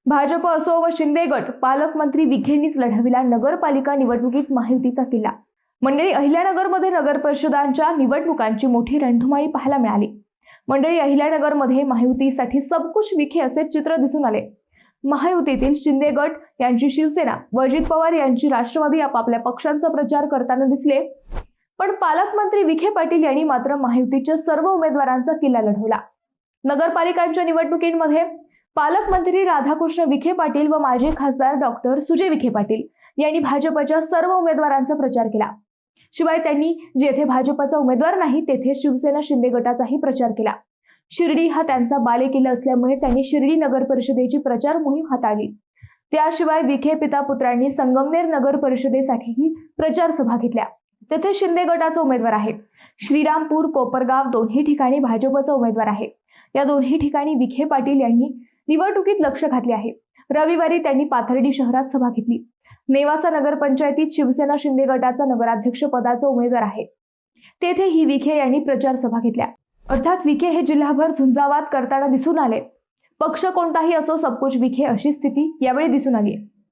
भाजप असो व शिंदे गट, पालकमंत्री विखेंनीच लढविला नगरपालिका निवडणुकीत महायुतीचा किल्ला। मंडळी, अहिल्यानगरमध्ये नगर परिषदांच्या निवडणुकांची मोठी रणधुमाळी पाहायला मिळाली। मंडळी, अहिल्यानगरमध्ये महायुतीसाठी सबकुछ विखे असे चित्र दिसून आले। महायुतीतील शिंदे गट यांची शिवसेना व अजित पवार यांची राष्ट्रवादी आपापल्या पक्षांचा प्रचार करताना दिसले, पण पालकमंत्री विखे पाटील यांनी मात्र महायुतीच्या सर्व उमेदवारांचा किल्ला लढवला। नगरपालिकांच्या निवडणुकीमध्ये पालकमंत्री राधाकृष्ण विखे पाटील व माजी खासदार डॉक्टर सुजय विखे पाटील यांनी भाजपच्या सर्व उमेदवारांचा प्रचार केला। शिवाय त्यांनी जेथे भाजपचा उमेदवार नाही तेथे शिवसेना शिंदे गटाचाही प्रचार केला। शिर्डी हा त्यांचा बालेकिल्ला असल्यामुळे त्यांनी शिर्डी नगर परिषदेची प्रचार मोहीम हाताळली। त्याशिवाय विखे पिता पुत्रांनी संगमनेर नगर परिषदेसाठीही प्रचार सभा घेतल्या। तेथे शिंदे गटाचा उमेदवार आहे। श्रीरामपूर, कोपरगाव दोन्ही ठिकाणी भाजपचा उमेदवार आहे। या दोन्ही ठिकाणी विखे पाटील यांनी निवडणुकीत लक्ष घातले आहे। रविवारी त्यांनी पाथर्डी शहरात सभा घेतली। नेवासा नगरपंचायतीत शिवसेना शिंदे गटाचा नगराध्यक्ष पदाचा उमेदवार आहे, तेथेही विखे यांनी प्रचार सभा घेतल्या। अर्थात विखे हे जिल्हाभर झुंजावात करताना दिसून आले। पक्ष कोणताही असो, सबकुछ विखे अशी स्थिती यावेळी दिसून आली।